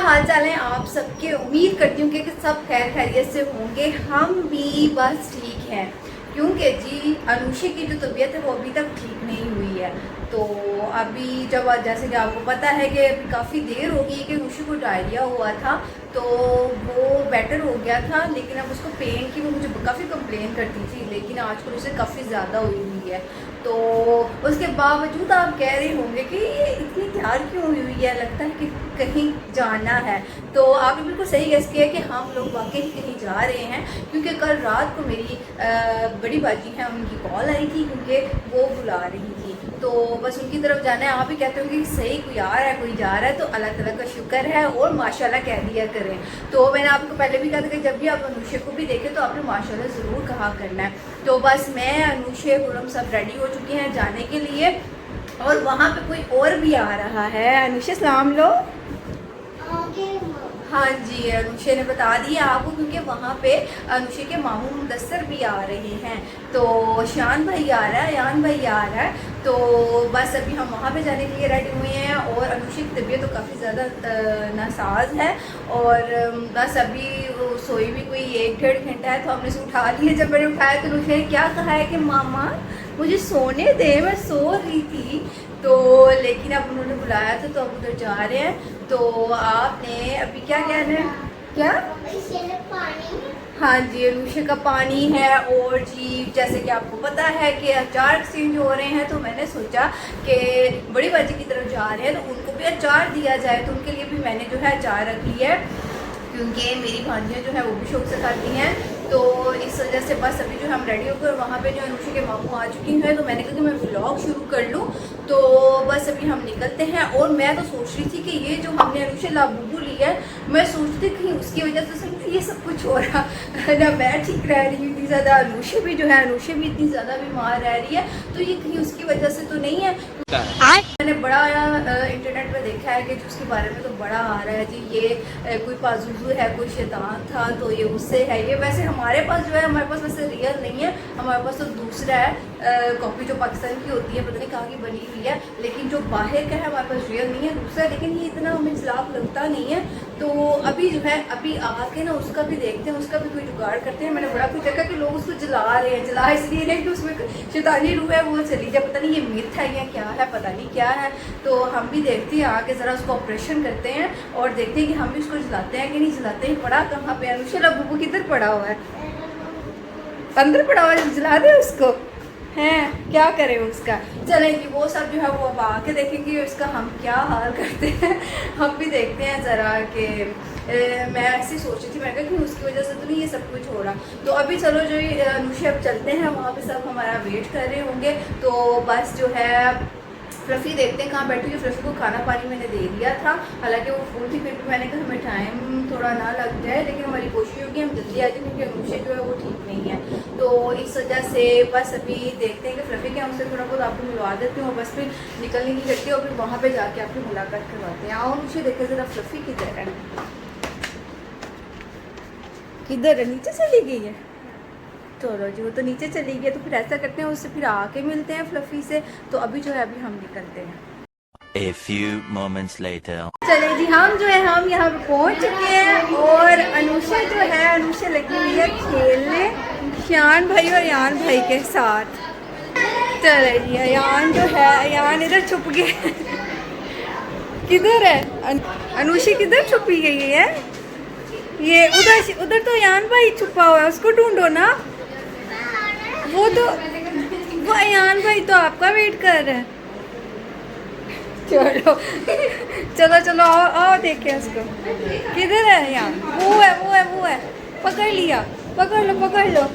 हाल चाल है आप सबके। उम्मीद करती हूँ कि सब खैर खैरियत से होंगे। हम भी बस ठीक हैं, क्योंकि जी अनुषा की जो तबीयत है वो अभी तक ठीक नहीं हुई है। तो अभी जब जैसे कि आपको पता है कि अभी काफ़ी देर हो गई कि अनुषा को डायरिया हुआ था, तो वो बेटर हो गया था, लेकिन अब उसको पेन की वो मुझे काफ़ी कंप्लेन करती थी, लेकिन आजकल उसे काफ़ी ज़्यादा हुई है। तो उसके बावजूद आप कह रहे होंगे कि ये इतनी तैयार क्यों हुई है, लगता है कि कहीं जाना है। तो आपने बिल्कुल सही गेस किया कि हम लोग वाकई कहीं जा रहे हैं, क्योंकि कल रात को मेरी बड़ी बाजी हैं उनकी कॉल आई थी, क्योंकि वो बुला रही थी। तो बस उनकी तरफ जाना है। आप भी कहते हो कि सही कोई आ रहा है कोई जा रहा है, तो अल्लाह ताला का शुक्र है और माशाल्लाह कह दिया करें। तो मैंने आपको पहले भी कहा था कि जब भी आप अनुषा को भी देखें तो आपने माशाल्लाह ज़रूर कहा करना है। तो बस मैं अनुषा हम सब रेडी हो चुके हैं जाने के लिए, और वहाँ पे कोई और भी आ रहा है। अनुषा सलाम लो। हाँ जी, अनुषा ने बता दिया आपको, क्योंकि वहाँ पे अनुषा के मामू मुदस्सर भी आ रहे हैं। तो शान भाई आ रहा है, यान भाई आ रहा है। तो बस अभी हम वहाँ पे जाने के लिए रेडी हुए हैं, और अनुषा की तबीयत तो काफ़ी ज़्यादा नासाज है, और बस अभी सोई भी कोई 1-1.5 घंटा है, तो हमने उसे उठा लिया। जब मैंने उठाया तो अनुषा ने क्या कहा है कि मामा मुझे सोने दे, मैं सो रही थी। तो लेकिन अब उन्होंने बुलाया था, तो अब उधर जा रहे हैं। तो आपने अभी क्या कहना है? क्या? हाँ जी, अनुषा का पानी है। और जी जैसे कि आपको पता है कि अचार एक्सचेंज हो रहे हैं, तो मैंने सोचा कि बड़ी बाजी की तरफ जा रहे हैं तो उनको भी अचार दिया जाए। तो उनके लिए भी मैंने जो है अचार रख लिया है, क्योंकि मेरी भांजियाँ जो है वो भी शौक से खाती हैं। तो इस वजह से बस अभी जो हम रेडी होकर वहाँ पे जो अनुषा के मामू आ चुकी हैं, तो मैंने कहा कि मैं व्लॉग शुरू कर लूँ। तो बस अभी हम निकलते हैं। और मैं तो सोच रही थी कि ये जो हमने अनुषा लाबूबू ली है, मैं सोचती कहीं उसकी वजह से ये सब कुछ हो रहा ना, मैं ठीक रह रही हूँ इतनी ज़्यादा, अनुषा भी जो है अनुषा भी इतनी ज़्यादा बीमार रह रही है, तो ये कहीं उसकी वजह से तो नहीं है। मैंने बड़ा इंटरनेट पे देखा है कि जिसके बारे में तो बड़ा आ रहा है जी, ये कोई पाजुजू है, कोई शैतान था, तो ये उससे है। ये वैसे हमारे पास जो है, हमारे पास वैसे रियल नहीं है, हमारे पास तो दूसरा है, कॉपी जो पाकिस्तान की होती है, पता नहीं कहाँ की बनी हुई है, लेकिन जो बाहर का है हमारे पास रियल नहीं है, दूसरा। लेकिन ये इतना हमें खिलाफ लगता नहीं है। तो अभी जो है अभी आके ना उसका भी देखते हैं, उसका भी कोई जुगाड़ करते हैं। मैंने बड़ा कुछ देखा कि लोग उसको जला रहे हैं, जला इसलिए रहे कि उसमें शैतानी रूह है वो चली जाए, पता नहीं ये मिथ है या क्या है, पता नहीं क्या है। तो हम भी देखते हैं आके ज़रा उसको ऑपरेशन करते हैं, और देखते हैं कि हम भी उसको जलाते हैं कि नहीं जलाते हैं। पड़ा कहाँ पे? अनुषा लाबूबू किधर पड़ा हुआ है? अंदर पड़ा हुआ है, जला दे उसको। हैं क्या करें उसका? चलें जी, वो सब जो है वो अब आके देखेंगे उसका हम क्या हाल करते हैं। हम भी देखते हैं ज़रा कि मैं ऐसी सोच रही थी, मैं कहा कि उसकी वजह से तो नहीं ये सब कुछ हो रहा। तो अभी चलो जो अनुषा अब चलते हैं, वहाँ पे सब हमारा वेट कर रहे होंगे। तो बस जो है फ्लफ़ी देखते हैं कहाँ बैठी है। फ्लफ़ी को खाना पानी मैंने दे दिया था, हालांकि वो फूल थी, फिर भी मैंने कहा हमें टाइम थोड़ा ना लग जाए, लेकिन हमारी कोशिश होगी हम जल्दी आ जाए, क्योंकि अनुषा जो है वो ठीक नहीं है। तो इस वजह से बस अभी देखते हैं कि फ्लफ़ी के हमसे थोड़ा बहुत आपको मिलवा देती हूँ, बस फिर निकलने की करती है, और फिर वहाँ पर जाके आपकी मुलाकात करवाते हैं। आओ अनुषा, देखे ज़रा फ्लफ़ी किधर है, किधर है? नीचे चली गई है। चलो जी, वो तो नीचे चली गई, तो फिर ऐसा करते हैं उससे फिर आके मिलते हैं फ्लफ़ी से। तो अभी जो है अभी हम निकलते हैं। A few moments later. चले जी, हम जो है हम यहाँ पे पहुँच चुके हैं, और अनुषा जो है अनुषा लगी हुई है खेलने शान भाई और यान भाई के साथ। चले जी, यान जो है यान इधर छुप गया। किधर है अनुषा? किधर छुपी गई है? ये उधर उधर तो यान भाई छुपा हुआ है, उसको ढूंढो ना। वो यान भाई तो आपका वेट कर रहा है। चलो चलो चलो, आओ आओ देखें उसको, किधर है यान? वो है, पकड़ लिया, पकड़ लो।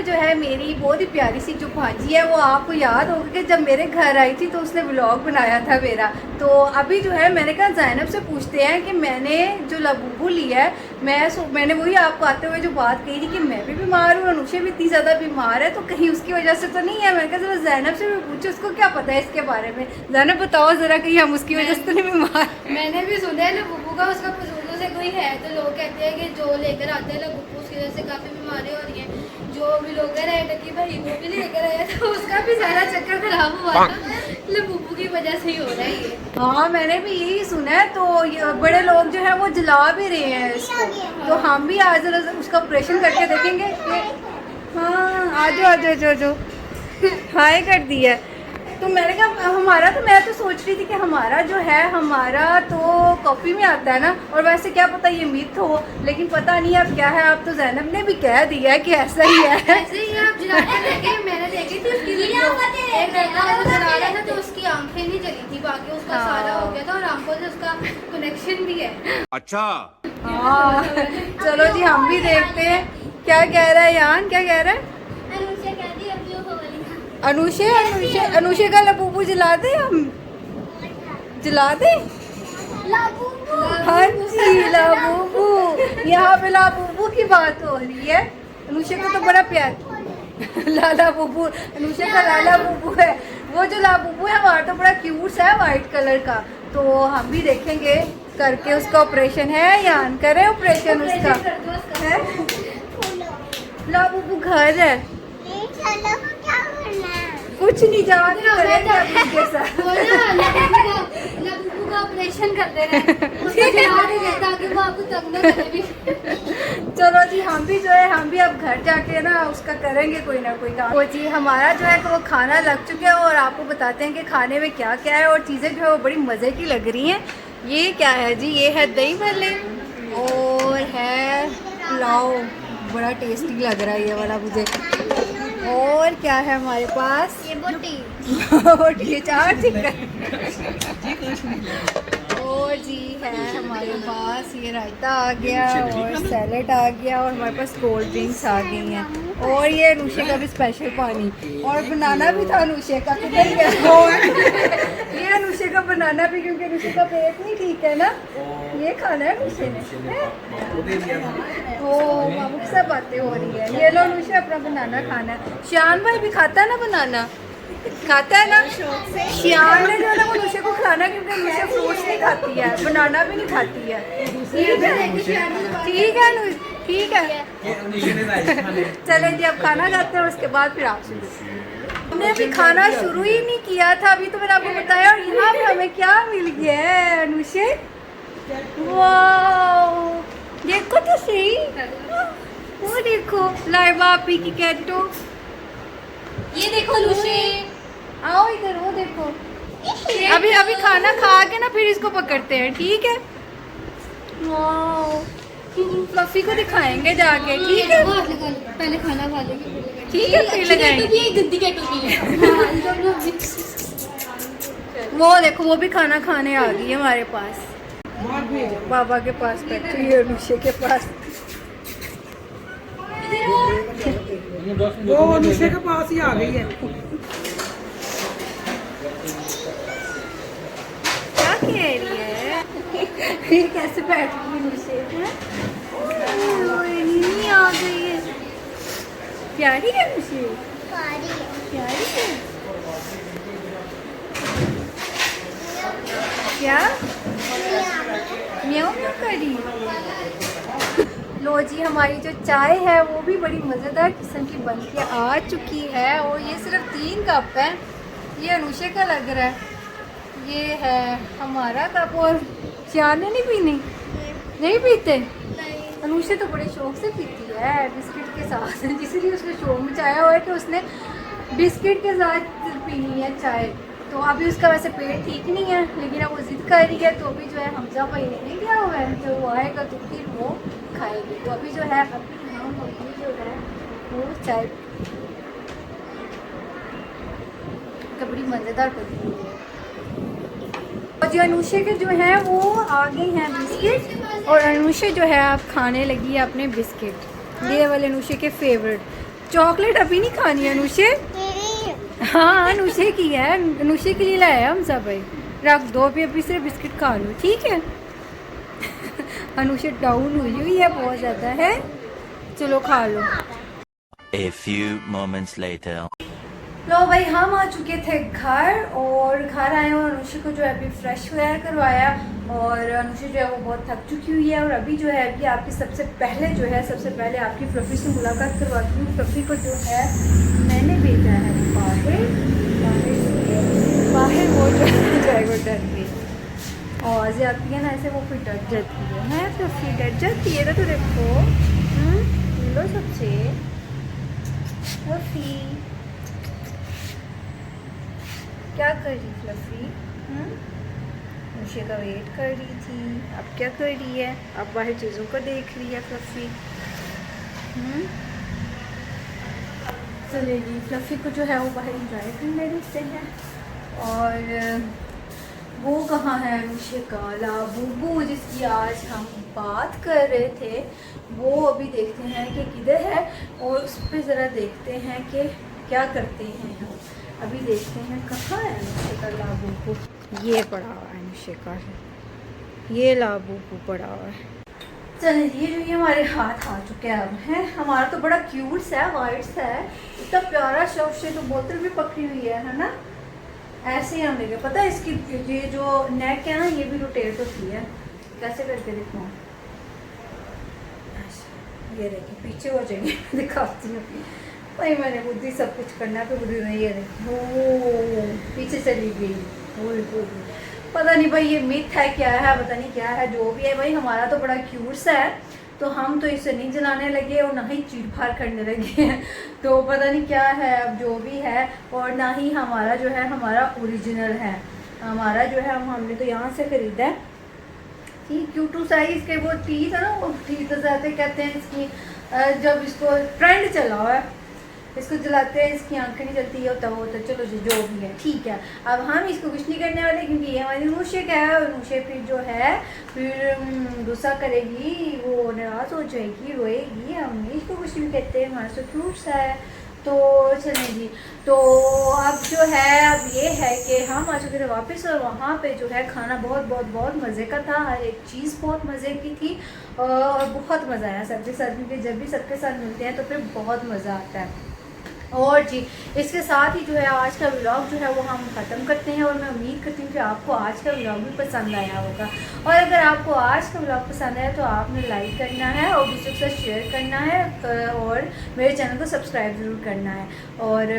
जो है मेरी बहुत ही प्यारी सी जो भांजी है, वो आपको याद होगा कि जब मेरे घर आई थी तो उसने व्लॉग बनाया था मेरा। तो अभी जो है मैंने कहा ज़ैनब से पूछते हैं कि मैंने जो लाबूबू लिया है, मैंने वही आपको आते हुए जो बात कही थी कि मैं भी बीमार हूँ, अनुषा भी इतनी ज़्यादा बीमार है, तो कहीं उसकी वजह से तो नहीं है। मैंने कहा ज़रा ज़ैनब से भी पूछो, उसको क्या पता है इसके बारे में। ज़ैनब बताओ ज़रा, कहीं हम उसकी वजह से तो नहीं बीमार। मैंने भी सुना है लाबूबू का उसका बुजुर्गों से कोई है, तो लोग कहते हैं कि जो लेकर आते हैं लाबूबू उसकी वजह से काफ़ी बीमारी हो रही है। जो वो ब्लॉगर है टकी भाई, वो भी लेकर आया था, उसका भी सारा चक्कर खराब हुआ था, मतलब बुब्बू की वजह से ही हो रहा है ये। हाँ मैंने भी यही सुना है। तो ये बड़े लोग जो है वो जला भी रहे हैं इसको, तो हम भी आज उसका ऑपरेशन करके देखेंगे कि हाँ आजो आजो आजो आजो हाय कर दिया। तो मैंने कहा हमारा, तो मैं तो सोच रही थी कि हमारा जो है, हमारा तो कॉफ़ी में आता है ना, और वैसे क्या पता ये मिथ हो, लेकिन पता नहीं अब क्या है। अब तो जैनब ने भी कह दिया है कि ऐसा ही है। ऐसे ही आप जलाते देखे, मैंने देखी थी उसकी वीडियो, एक लड़का वो जला रहा था तो उसकी आंखें नहीं जली थी, बाकी उसका हाँ। सारा हो गया था और आंखों से उसका कनेक्शन भी है। अच्छा हाँ चलो जी हम भी देखते हैं क्या कह रहा है यान, क्या कह रहा है अनुषे। अनुषे का लबूबू जला दे, हम जला दे। हाँ जी लाबूबू, यहाँ पे लाबूबू की बात हो रही है। अनुषे को तो बड़ा प्यार लाला बूबू, अनुषे का लाला बूबू है। वो जो लाबूबू है हमारा तो बड़ा क्यूट सा है वाइट कलर का। तो हम भी देखेंगे करके उसका ऑपरेशन है, यान करे ऑपरेशन उसका है। लाबूबू घर है, कुछ नहीं जानते करेंगे अपने के साथ। वो ना लबूबू का ऑपरेशन कर दे रहे हैं, उसको जला नहीं देता ताकि वो आपको तंग ना करे भी। चलो जी हम भी जो है, हम भी अब घर जाके ना उसका करेंगे कोई ना कोई काम। वो जी हमारा जो है वो खाना लग चुका है, और आपको बताते हैं कि खाने में क्या क्या है, और चीज़ें जो है वो बड़ी मज़े की लग रही हैं। ये क्या है जी, ये है दही भल्ले और है पुलाव, बड़ा टेस्टी लग रहा है ये वाला मुझे। और क्या है हमारे पास, ये बोटी, बोटी, चार चिकन। और जी है हमारे पास ये रायता आ गया और सैलेड आ गया, और हमारे पास कोल्ड ड्रिंक्स आ गई हैं, और ये अनुषे का भी स्पेशल पानी, और बनाना भी था अनुषे का, किधर गया ये अनुषे का बनाना भी, क्योंकि अनुषे का पेट नहीं ठीक है ना, ये खाना है अनुषे ने। ओ मामू की सब बातें हो रही है। ये लो अनुषे अपना बनाना खाना है। श्यान भाई भी खाता है ना बनाना, खाता है ना। श्यान ने जो है ना वो अनुषे को खिलाना, क्योंकि अनुषे फ्रूट्स नहीं खाती है, बनाना भी नहीं खाती है। ठीक है अनुष, ठीक है चलें जी अब खाना खाते हैं, उसके बाद फिर आपसे। हमने अभी खाना शुरू ही नहीं किया था, अभी तो मैंने आपको बताया। और यहाँ पे हमें क्या मिल गया है अनुषे, वाओ देखो तो सही, वो देखो लाइबा आपी की कैटो, ये देखो लुशे, आओ इधर, वो देखो। अभी खाना खा के ना फिर इसको पकड़ते हैं, ठीक है। वाओ फ्लफी को दिखाएंगे जाके, ठीक है। पहले खाना खा लेंगे, ठीक है फिर लगाएंगे। ये गंदी के टोपी है। वो देखो वो भी खाना खाने आ गई है हमारे पास, बाबा के पास बैठी है, अनुषे के पास। वो अनुषे के पास ही आ गई है। क्या कह रही है ये, कैसे बैठ गई अनुषे, नीनी आ गई है। प्यारी है अनुषे, प्यारी है क्या, म्याऊं म्याऊं करी। लो जी हमारी जो चाय है वो भी बड़ी मज़ेदार किस्म की बन के आ चुकी है, और ये सिर्फ 3 कप है। ये अनुषे का लग रहा है, ये है हमारा कप। और श्यान ने नहीं पीनी, नहीं पीते। अनुषे तो बड़े शौक से पीती है बिस्किट के साथ, इसलिए उसने शौक मचाया हुआ है कि उसने बिस्किट के साथ पीनी है चाय। तो अभी उसका वैसे पेट ठीक नहीं है, लेकिन अब वो ज़िद कर रही है। तो अभी जो है हमजा भाई ने क्या हुआ है, जब वो आएगा तो फिर वो खाएगी। तो अभी जो है अभी हम जो है वो चाय का बड़ी मज़ेदार बनती है। और जो अनुषे के जो है वो आ गए हैं बिस्किट, और अनुषे जो है आप खाने लगी है अपने बिस्किट, ये वाले अनुषे के फेवरेट। चॉकलेट अभी नहीं खानी है अनुषे, हाँ अनुषे की है, अनुषे के लिए लाया हम सब भाई, रख दो अभी सिर्फ बिस्किट खा लो, ठीक है। अनुषे डाउन हुई है बहुत ज़्यादा है, चलो खा लो। A few moments later. लो भाई हम आ चुके थे घर, और घर आए और अनुषा को जो है अभी फ्रेश वगैरह करवाया, और अनुषा जो है वो बहुत थक चुकी हुई है। और अभी जो है कि आपकी सबसे पहले आपकी फ्लफी से मुलाकात करवाती हूँ। फ्लफी को जो है मैंने भेजा है बाहर वो जो है वो डर गई, आवाज़ें आती है ना ऐसे, वो फिर डर जाती है फ्लफी डर जाती है ना। तो देखो लो सबसे फ्लफी क्या कर रही फ्लफी, अनुषा का वेट कर रही थी, अब क्या कर रही है, अब बाहर चीज़ों को देख रही है फ्लफी। चलेगी फ्लफी को जो है वो बाहर इंजॉय करने देते हैं। और वो कहाँ है अनुषा का लाबूबू जिसकी आज हम बात कर रहे थे, वो अभी देखते हैं कि किधर है, और उस पर ज़रा देखते हैं कि क्या करते हैं हम। अभी देखते हैं कहाँ है अनुषा का लाबूबू। ये पड़ा हुआ है अनुषा का, ये लाबूबू पड़ा हुआ है। चलिए ये जो ये हमारे हाथ आ चुके हैं अब हैं। हमारा तो बड़ा क्यूट सा है, वाइट सा है, इतना प्यारा शौक से, तो बोतल भी पकड़ी हुई है ना। ऐसे ही हम देखे, पता है इसकी ये जो नेक है ना, ये भी रोटेट होती है। कैसे करके देखो, ये देखिए पीछे हो जाएंगे दिखाती हूँ भाई, मैंने बुद्धि सब कुछ करना है, बुद्धि नहीं है। पीछे चली गई, पता नहीं भाई ये मिथ है क्या है, पता नहीं क्या है, जो भी है भाई हमारा तो बड़ा क्यूट सा है, तो हम तो इसे नहीं जलाने लगे और ना ही चीर फाड़ करने लगे हैं। तो पता नहीं क्या है, अब जो भी है, और ना ही हमारा जो है हमारा ओरिजिनल है, हमारा जो है हमने तो यहाँ से ख़रीदा है। क्यूटू साइज के वो टीथ है ना, वो टीथ जाते कहते हैं इसकी, जब इसको ट्रेंड चला हुआ है, इसको जलाते हैं इसकी आंखें नहीं जलती होता वो, तो चलो जी जो भी है ठीक है। अब हम इसको कुछ नहीं करने वाले, क्योंकि ये हमारी अनुषा का है, और अनुषा फिर जो है फिर गुस्सा करेगी, वो नाराज़ हो जाएगी, रोएगी, हम इसको कुछ नहीं कहते, हमारा तो क्यूट सा है। तो चलें जी, तो अब जो है अब ये है कि हम आ चुके थे वापस, और वहाँ पे जो है खाना बहुत बहुत बहुत मज़े का था, हर एक चीज़ बहुत मज़े की थी, और बहुत मज़ा आया सबके साथ, क्योंकि जब भी सबके साथ मिलते हैं तो फिर बहुत मज़ा आता है। और जी इसके साथ ही जो है आज का व्लॉग जो है वो हम ख़त्म करते हैं, और मैं उम्मीद करती हूँ कि आपको आज का व्लॉग भी पसंद आया होगा। और अगर आपको आज का व्लॉग पसंद आया तो आपने लाइक करना है, और दूसरों के साथ शेयर करना है, और मेरे चैनल को सब्सक्राइब ज़रूर करना है, और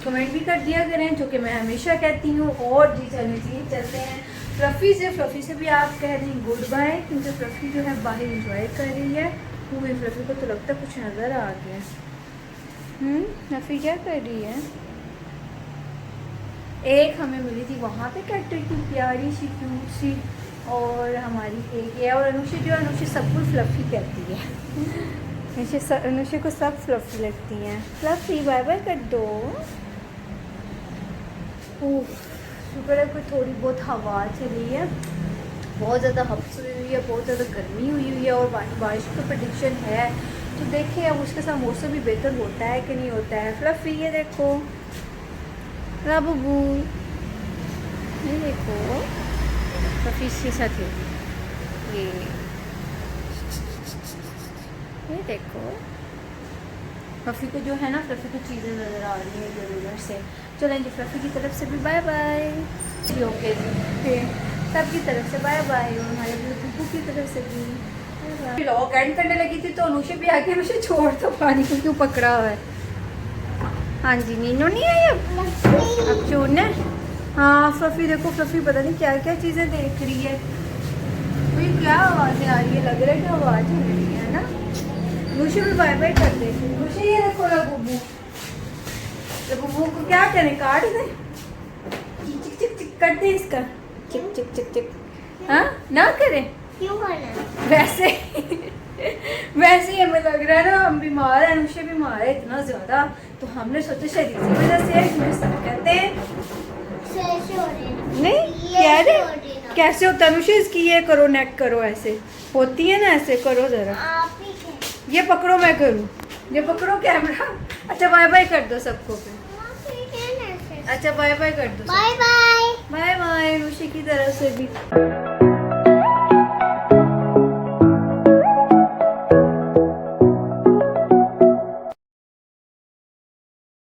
कमेंट भी कर दिया करें, जो कि मैं हमेशा कहती हूँ। और जी चलते हैं फ्लफ़ी से भी आप कह दें गुड बाय, क्योंकि फ्लफ़ी जो है बाहर इंजॉय कर रही है। वो भी फ्लफ़ी को तो लगता है कुछ नज़र आ गया। फ्लफ़ी क्या कर रही है? एक हमें मिली थी वहाँ पे कैटर की प्यारी सी क्यूट सी, और हमारी एक है, और अनुषा जो अनुषा सब कुछ फ्लफ़ी कहती है। अनुषा को सब फ्लफ़ी लगती हैं। फ्लफ़ी बाय बाय कर दो। शुक्र है कोई थोड़ी बहुत हवा चली है, बहुत ज़्यादा हफ्स हुई है, बहुत ज़्यादा गर्मी हुई है, और बारिश का प्रेडिक्शन है, तो देखिए अब उसके साथ मौसम भी बेहतर होता है कि नहीं होता है। फ्लफ़ी ये देखो, राबूबू ये देखो, फ्लफ़ी के साथ ये देखो, फ्लफ़ी को जो है ना, फ्लफ़ी को चीज़ें नज़र आ रही है इधर उधर से। चलें जी, फ्लफ़ी की तरफ से भी बाय बाय। ओके जी, सबकी तरफ से बाय बाय, और हमारे बुब्बू की तरफ से भी व्लॉग एंड करने लगी थी, तो अनुषा भी आके मुझे छोड़ तो पानी को क्यों पकड़ा हुआ है। हाँ जी, नीनू नहीं आई अब छोड़ना। हाँ फ्लफ़ी देखो, फ्लफ़ी पता नहीं क्या क्या चीज़ें देख रही है, कोई क्या आवाज़ें आ रही है, लग रहा है कि आवाज़ हो रही है ना। अनुषा भी बाय बाय कर दे। अनुषा ये देखो बुब्बू को क्या करें, काट दें, चिक चिक चिक कर दे इसका, चिक चिक चिक चिक, हाँ ना करें, क्यों करना? वैसे ही हमें लग रहा है ना हम बीमार है, अनुषा बीमार है इतना ज़्यादा, तो हमने सोचा शरीर की वजह से है, क्योंकि सब कहते हैं नहीं क्या रे, कैसे होता है अनुषा, इसकी ये करो, नेक करो, ऐसे होती है ना, ऐसे करो ज़रा, ये पकड़ो, मैं करूँ, ये पकड़ो कैमरा। अच्छा बाय बाय कर दो सबको फिर, अच्छा बाय बाय कर दो, बाय बाय अनुषा की तरफ से भी।